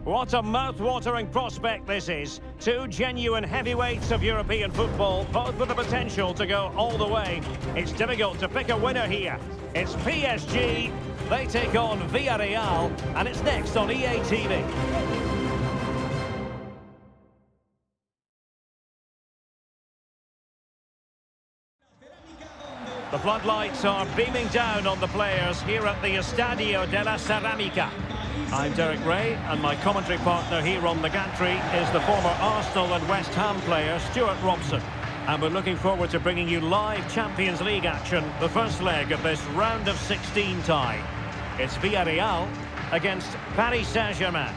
What a mouth-watering prospect this is. Two genuine heavyweights of European football, both with the potential to go all the way. It's difficult to pick a winner here. It's PSG, they take on Villarreal, and it's next on EA TV. The floodlights are beaming down on the players here at the Estadio de la Ceramica. I'm Derek Ray, and my commentary partner here on the gantry is the former Arsenal and West Ham player Stuart Robson. And we're looking forward to bringing you live Champions League action, the first leg of this round of 16 tie. It's Villarreal against Paris Saint-Germain.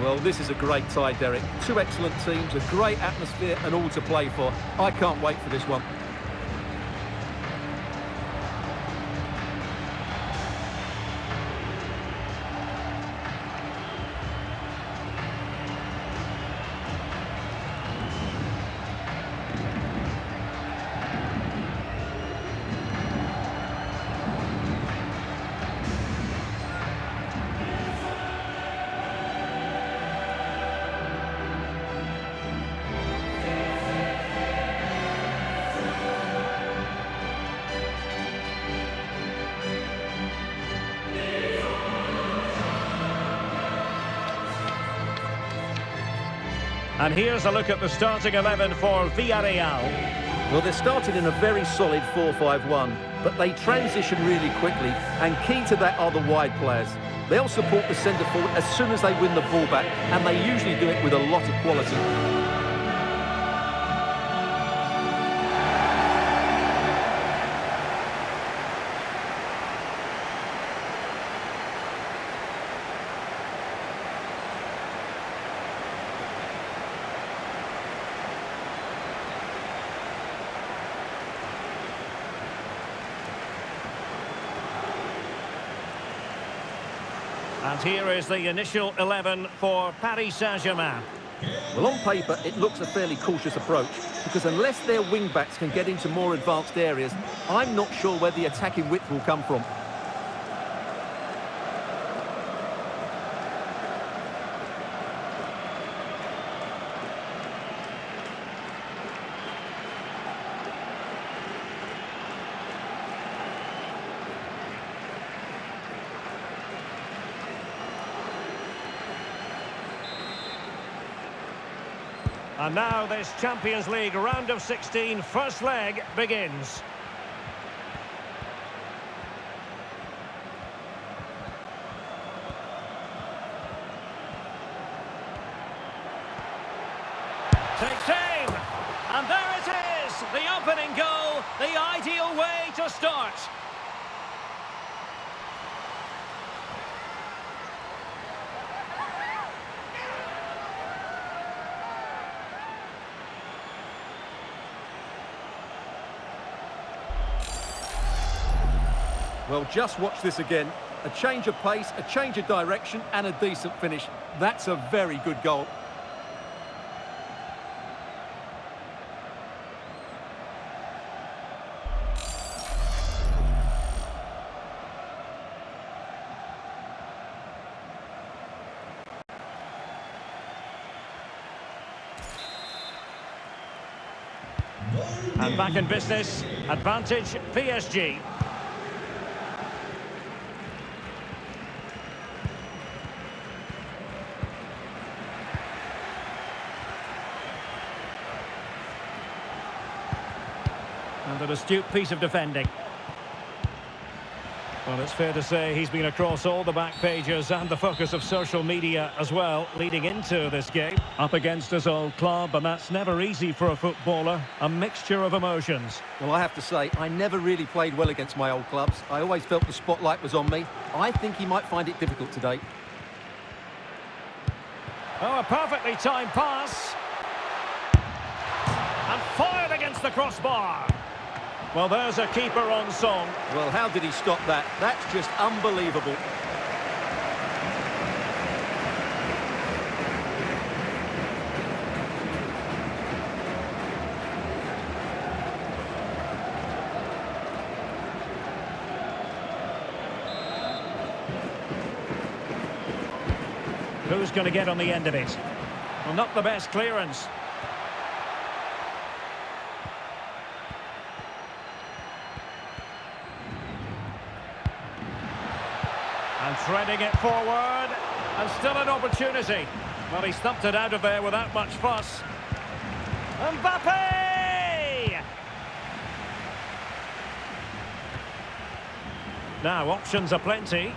Well, this is a great tie, Derek. Two excellent teams, a great atmosphere and all to play for. I can't wait for this one. And here's a look at the starting 11 for Villarreal. Well, they're starting in a very solid 4-5-1, but they transition really quickly, and key to that are the wide players. They'll support the centre forward as soon as they win the ball back, and they usually do it with a lot of quality. And here is the initial 11 for Paris Saint-Germain. Well, on paper, it looks a fairly cautious approach, because unless their wing-backs can get into more advanced areas, I'm not sure where the attacking width will come from. And now this Champions League round of 16 first leg begins. Takes aim, and there it is, the opening goal, the ideal way to start. Well, just watch this again. A change of pace, a change of direction, and a decent finish. That's a very good goal. And back in business, advantage PSG. And an astute piece of defending. Well, it's fair to say he's been across all the back pages and the focus of social media as well, leading into this game. Up against his old club, and that's never easy for a footballer. A mixture of emotions. Well, I have to say, I never really played well against my old clubs. I always felt the spotlight was on me. I think he might find it difficult today. Oh, a perfectly timed pass. And fired against the crossbar. Well, there's a keeper on song. Well, how did he stop that? That's just unbelievable. Who's going to get on the end of it? Well, not the best clearance. And threading it forward. And still an opportunity. Well, he stumped it out of there without much fuss. Mbappe! Now, options are plenty.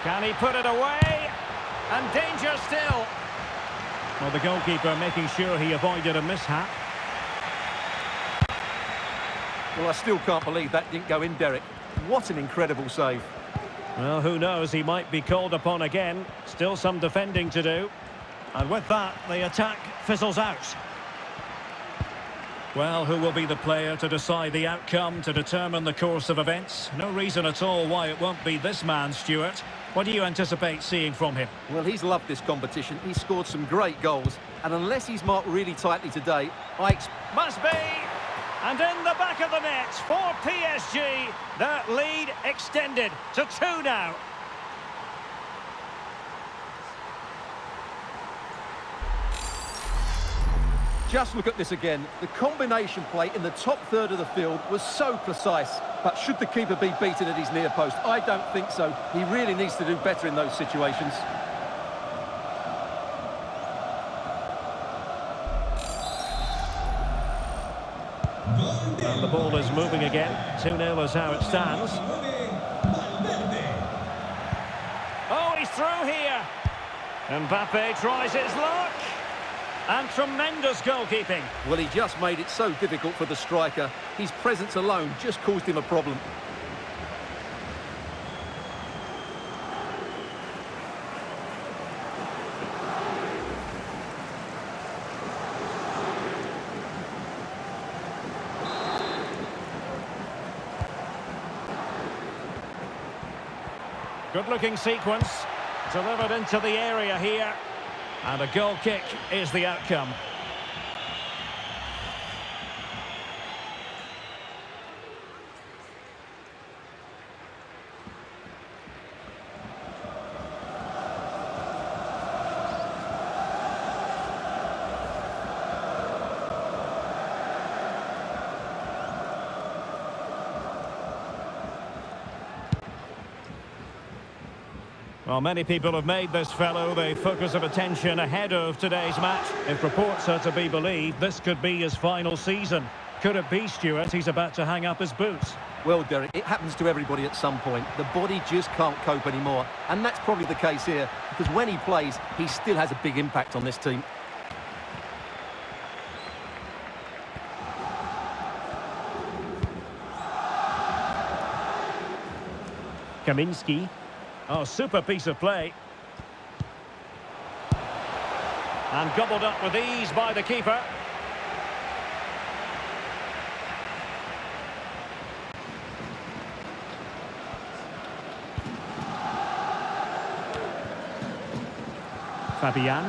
Can he put it away? And danger still. Well, the goalkeeper making sure he avoided a mishap. Well, I still can't believe that didn't go in, Derek. What an incredible save. Well, who knows, he might be called upon again. Still some defending to do. And with that, the attack fizzles out. Well, who will be the player to decide the outcome, to determine the course of events? No reason at all why it won't be this man, Stuart. What do you anticipate seeing from him? Well, he's loved this competition. He's scored some great goals. And unless he's marked really tightly today, Must be! And in the back of the net for PSG. That lead extended to 2 now. Just look at this again. The combination play in the top third of the field was so precise. But should the keeper be beaten at his near post? I don't think so. He really needs to do better in those situations. And the ball is moving again. 2-0 is how it stands. Oh, he's through here. Mbappe tries his luck. And tremendous goalkeeping. Well, he just made it so difficult for the striker. His presence alone just caused him a problem. Good-looking sequence. Delivered into the area here. And a goal kick is the outcome. Well, many people have made this fellow the focus of attention ahead of today's match. If reports are to be believed, this could be his final season. Could it be, Stuart, he's about to hang up his boots? Well, Derek, it happens to everybody at some point. The body just can't cope anymore. And that's probably the case here, because when he plays, he still has a big impact on this team. Kaminski. Oh, super piece of play. And gobbled up with ease by the keeper. Fabian.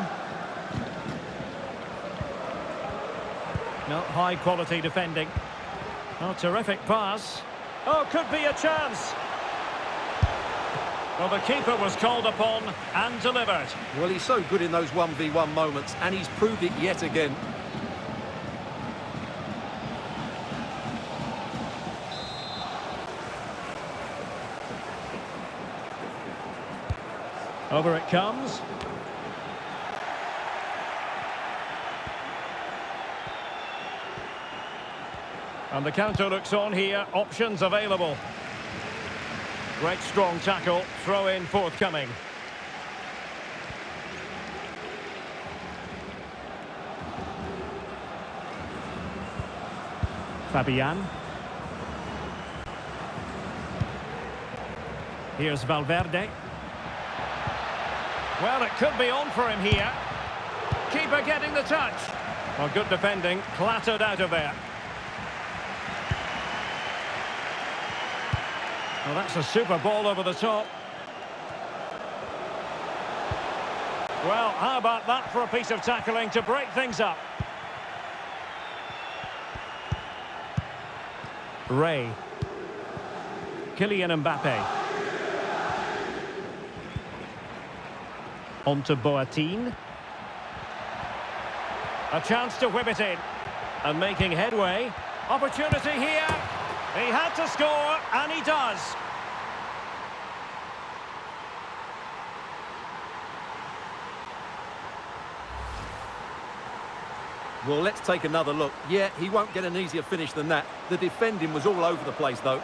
No, high quality defending. Oh, terrific pass. Oh, could be a chance. Well, the keeper was called upon and delivered. Well, he's so good in those 1v1 moments, and he's proved it yet again. Over it comes. And the counter looks on here. Options available. Great strong tackle, throw in forthcoming. Fabian. Here's Valverde. Well, it could be on for him here. Keeper getting the touch. Well, good defending, clattered out of there. Well, that's a super ball over the top. Well, how about that for a piece of tackling to break things up? Ray. Kylian Mbappe. On to Boateng. A chance to whip it in. And making headway. Opportunity here. He had to score, and he does. Well, let's take another look. Yeah, he won't get an easier finish than that. The defending was all over the place, though.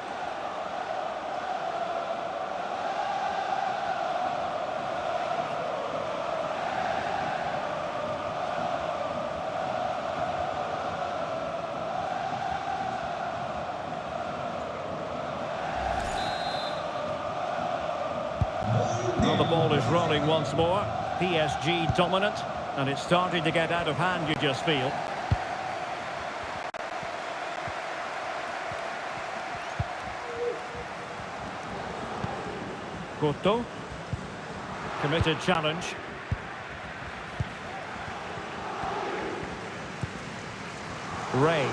Well, the ball is rolling once more. PSG dominant. And it's starting to get out of hand, you just feel. Cotto. Committed challenge. Ray.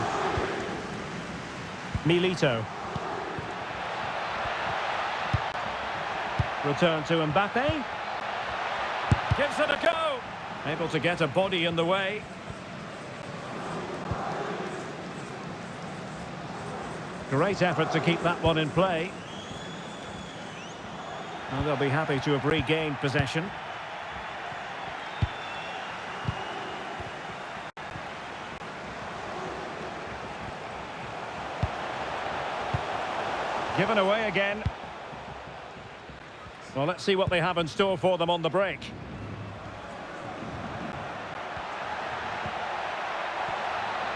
Milito. Return to Mbappe. Gives it a go. Able to get a body in the way. Great effort to keep that one in play. And they'll be happy to have regained possession. Given away again. Well, let's see what they have in store for them on the break.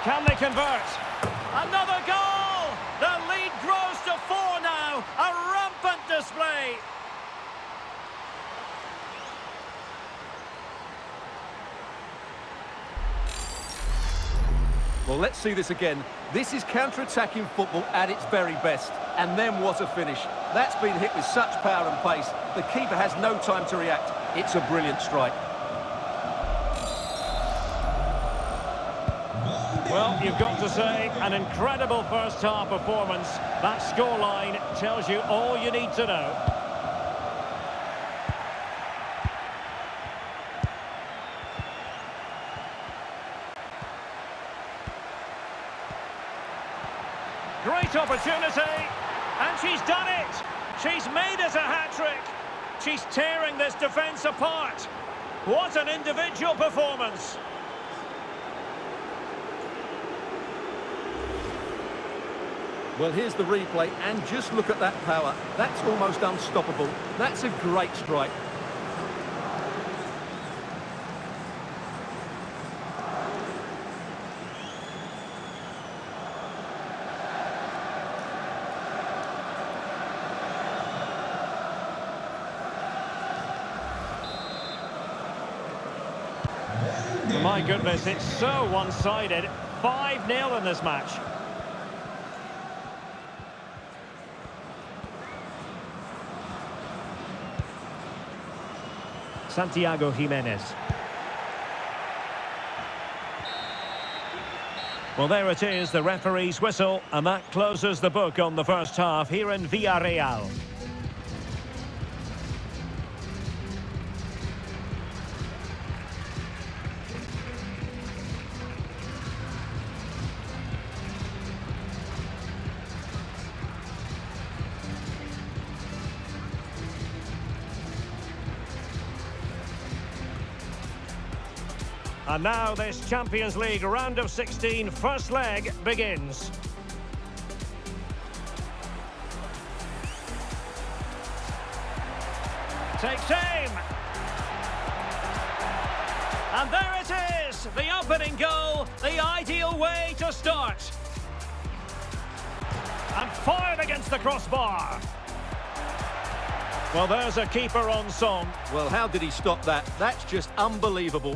Can they convert? Another goal! The lead grows to 4 now. A rampant display. Well, let's see this again. This is counter-attacking football at its very best. And then what a finish. That's been hit with such power and pace. The keeper has no time to react. It's a brilliant strike. Well, you've got to say, an incredible first-half performance. That scoreline tells you all you need to know. Great opportunity, and she's done it. She's made it a hat-trick. She's tearing this defence apart. What an individual performance. Well, here's the replay, and just look at that power. That's almost unstoppable. That's a great strike. My goodness, it's so one-sided. 5-0 in this match. Santiago Jimenez. Well, there it is, the referee's whistle, and that closes the book on the first half here in Villarreal. And now this Champions League round of 16 first leg begins. Takes aim. And there it is, the opening goal, the ideal way to start. And fired against the crossbar. Well, there's a keeper on song. Well, how did he stop that? That's just unbelievable.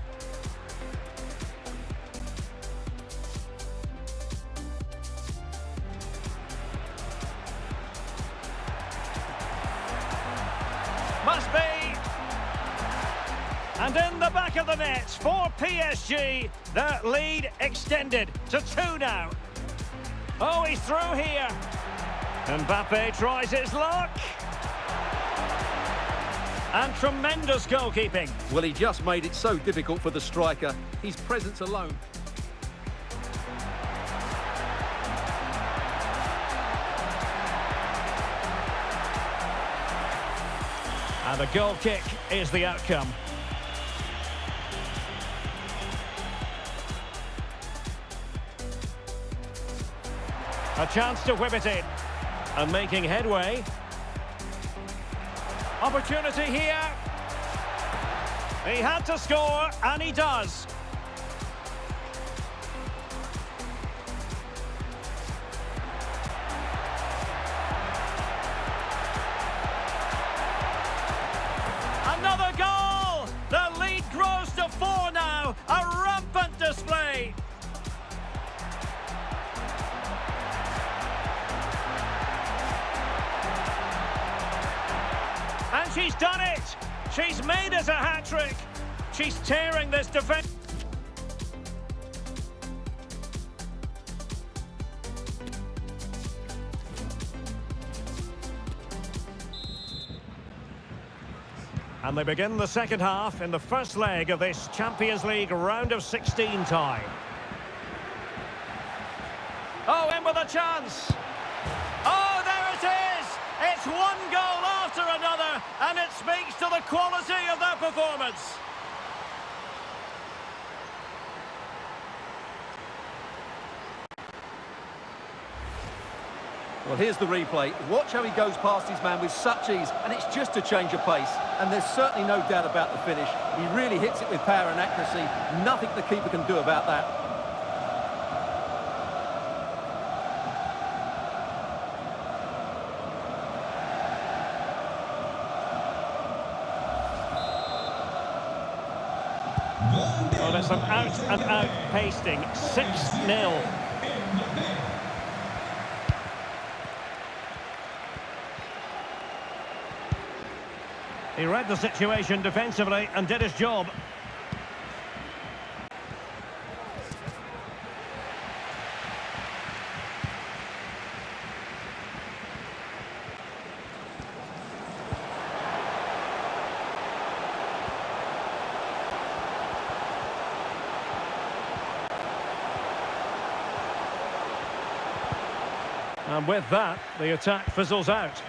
Must be. And in the back of the net for PSG, the lead extended to 2 now. Oh, he's through here. Mbappe tries his luck. And tremendous goalkeeping. Well, he just made it so difficult for the striker. His presence alone. And a goal kick is the outcome. A chance to whip it in. And making headway. Opportunity here. He had to score, and he does. Another goal! The lead grows to 4 now. A rampant display. And she's done it! She's made us a hat-trick! She's tearing this defense. And they begin the second half in the first leg of this Champions League round of 16 tie. Oh, in with a chance! Oh, there it is! It's one goal after another, and it speaks to the quality of their performance. Well, here's the replay. Watch how he goes past his man with such ease, and it's just a change of pace. And there's certainly no doubt about the finish. He really hits it with power and accuracy. Nothing the keeper can do about that. Well, there's some out-and-out pasting. 6-0. He read the situation defensively and did his job. And with that, the attack fizzles out.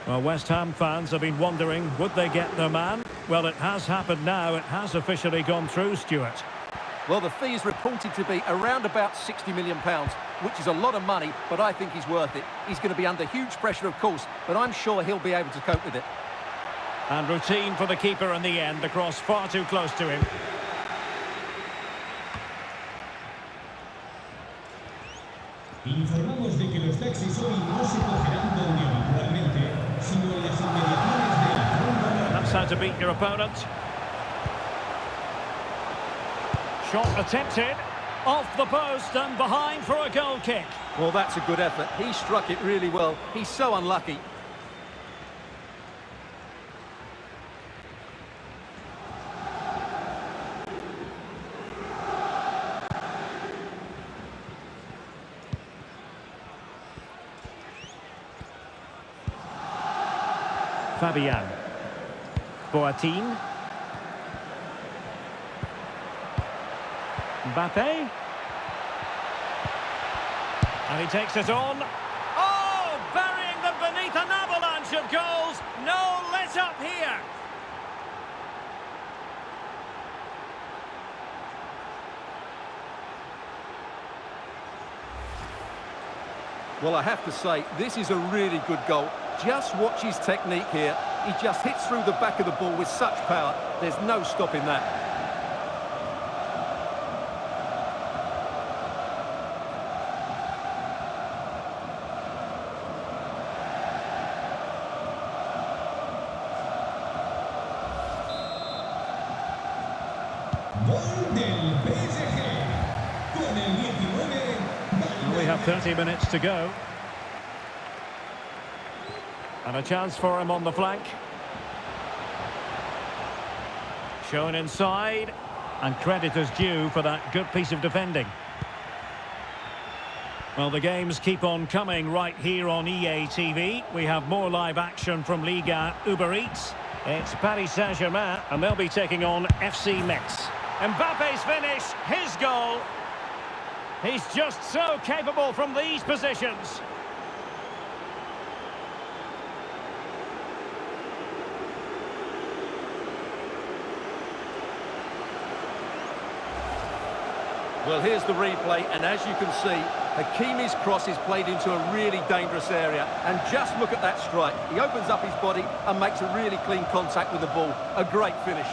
Well, West Ham fans have been wondering, would they get their man? Well, it has happened now. It has officially gone through, Stuart. Well, the fee is reported to be around about £60 million, which is a lot of money, but I think he's worth it. He's going to be under huge pressure, of course, but I'm sure he'll be able to cope with it. And routine for the keeper in the end. The cross far too close to him. Informamos de que los taxis hoy no se cogerán donde habitualmente, sino en las inmediaciones de la frontera. That's how to beat your opponent. Shot attempted. Off the post and behind for a goal kick. Well, that's a good effort. He struck it really well. He's so unlucky. Fabian. Boateng. Mbappe. And he takes it on. Oh, burying them beneath an avalanche of goals. No let up here. Well, I have to say, this is a really good goal. Just watch his technique here. He just hits through the back of the ball with such power. There's no stopping that. Gol del PSG. Con el 19. We have 30 minutes to go. And a chance for him on the flank. Shown inside. And credit is due for that good piece of defending. Well, the games keep on coming right here on EA TV. We have more live action from Liga Uber Eats. It's Paris Saint-Germain, and they'll be taking on FC Metz. Mbappe's finish, his goal. He's just so capable from these positions. Well, here's the replay, and as you can see, Hakimi's cross is played into a really dangerous area. And just look at that strike. He opens up his body and makes a really clean contact with the ball. A great finish.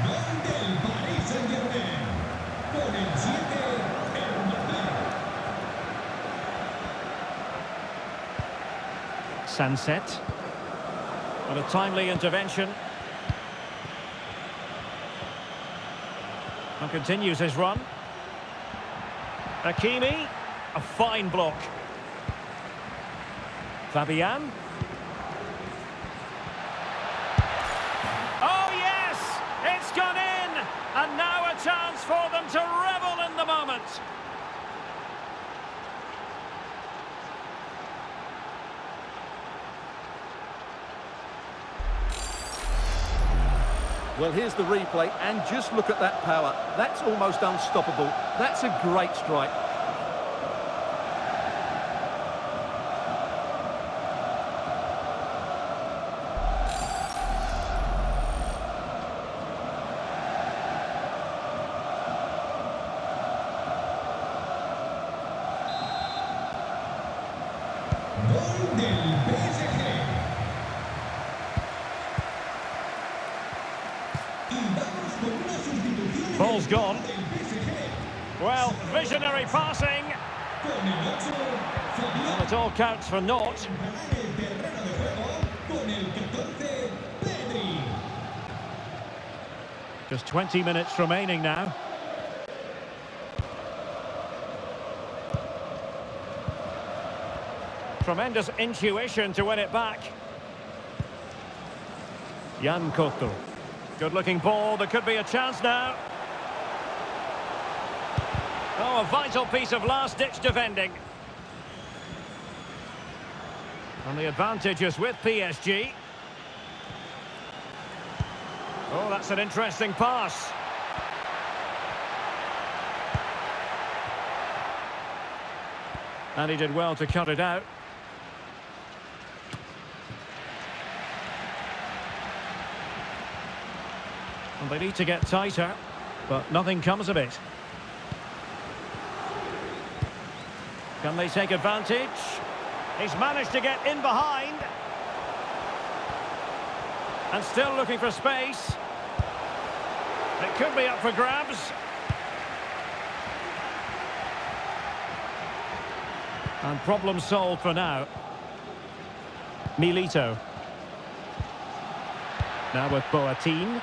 Gol del Paris Saint-Germain. Con el 7, Mbappé. Sunset. What a timely intervention. And continues his run. Hakimi. A fine block. Fabian. Oh yes! It's gone in! And now a chance for them to revel in the moment. Well, here's the replay, and just look at that power. That's almost unstoppable. That's a great strike. Gol del PSG. Y vamos con una sustitución. Ball's gone. Del PSG. Well, visionary passing. Con el 8, Fabian. And it all counts for naught. Entrará en el terreno de juego con el 14, Pedri. Just 20 minutes remaining now. Tremendous intuition to win it back. Jan Koto. Good-looking ball. There could be a chance now. Oh, a vital piece of last-ditch defending. And the advantage is with PSG. Oh, that's an interesting pass. And he did well to cut it out. And they need to get tighter, but nothing comes of it. Can they take advantage? He's managed to get in behind. And still looking for space. It could be up for grabs. And problem solved for now. Milito. Now with Boateng.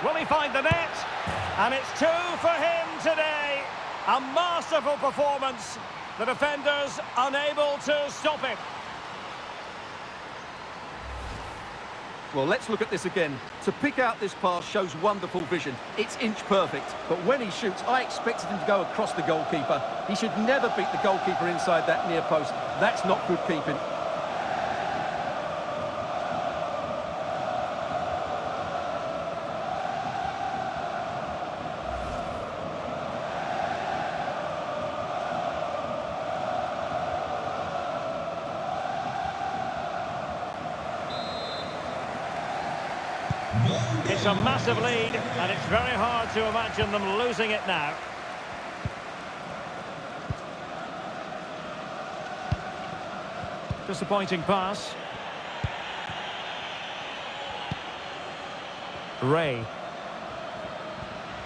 Will he find the net? And it's 2 for him today. A masterful performance. The defenders unable to stop it. Well, let's look at this again. To pick out this pass shows wonderful vision. It's inch perfect. But when he shoots, I expected him to go across the goalkeeper. He should never beat the goalkeeper inside that near post. That's not good keeping. It's a massive lead, and it's very hard to imagine them losing it now. Disappointing pass. Ray.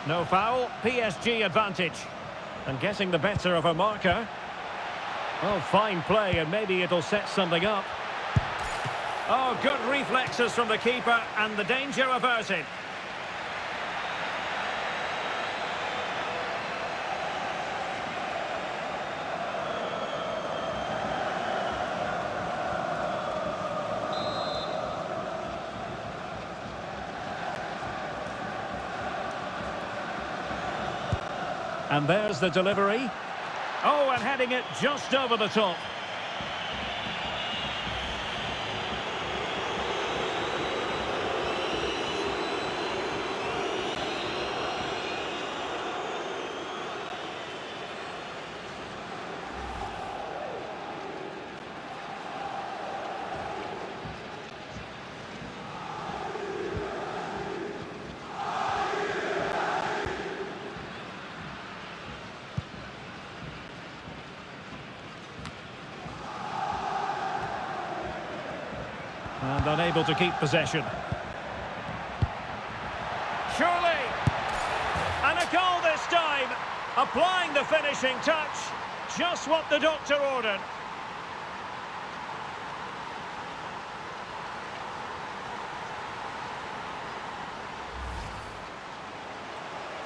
No foul, PSG advantage. And getting the better of a marker. Oh, fine play, and maybe it'll set something up. Oh, good reflexes from the keeper, and the danger averted. And there's the delivery. Oh, and heading it just over the top. And unable to keep possession. Surely! And a goal this time! Applying the finishing touch. Just what the doctor ordered.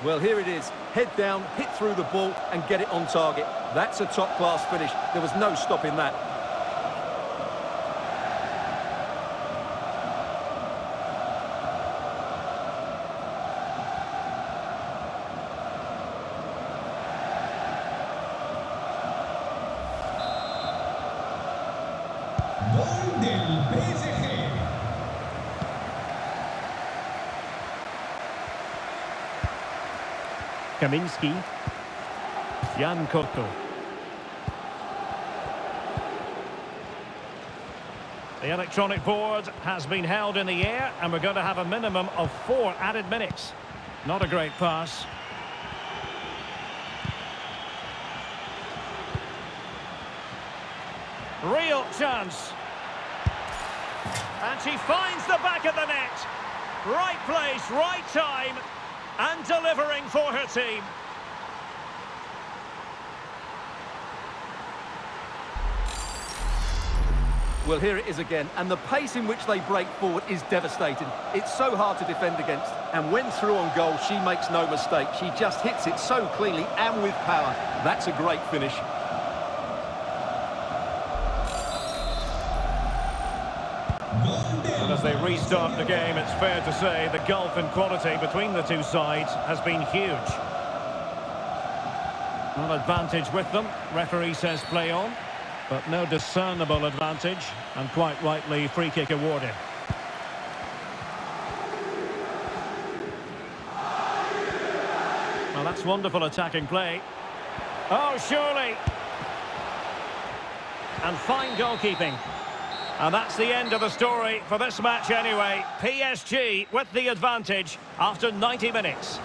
Well, here it is. Head down, hit through the ball and get it on target. That's a top-class finish. There was no stopping that. Gol del PSG. Kaminski. Jan Koto. The electronic board has been held in the air, and we're going to have a minimum of 4 added minutes. Not a great pass. Real chance. And she finds the back of the net. Right place, right time, and delivering for her team. Well, here it is again, and the pace in which they break forward is devastating. It's so hard to defend against, and when through on goal, she makes no mistake. She just hits it so cleanly and with power. That's a great finish. And as they restart the game, it's fair to say the gulf in quality between the two sides has been huge. An advantage with them. Referee says play on, but no discernible advantage, and quite rightly free kick awarded. Well, that's wonderful attacking play. Oh, surely. And fine goalkeeping. And that's the end of the story for this match anyway. PSG with the advantage after 90 minutes.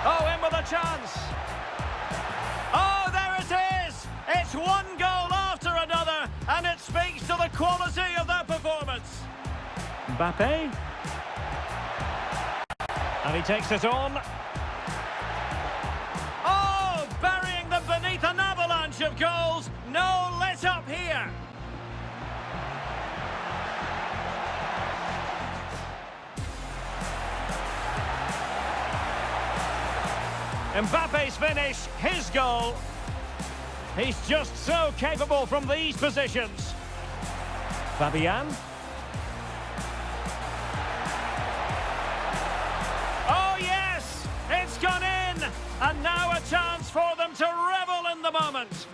Oh, in with a chance. Oh, there it is. It's one goal after another, and it speaks to the quality of their performance. Mbappe. And he takes it on. Oh, burying them beneath an avalanche of goals. No let up here. Mbappe's finish, his goal. He's just so capable from these positions. Fabian. Oh yes, it's gone in, and now a chance for them to revel in the moment.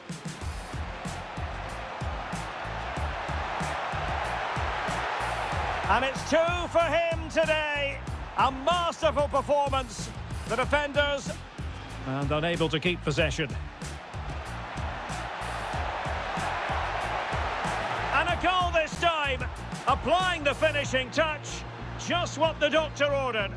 And it's 2 for him today. A masterful performance. The defenders and unable to keep possession. And a goal this time, applying the finishing touch, just what the doctor ordered.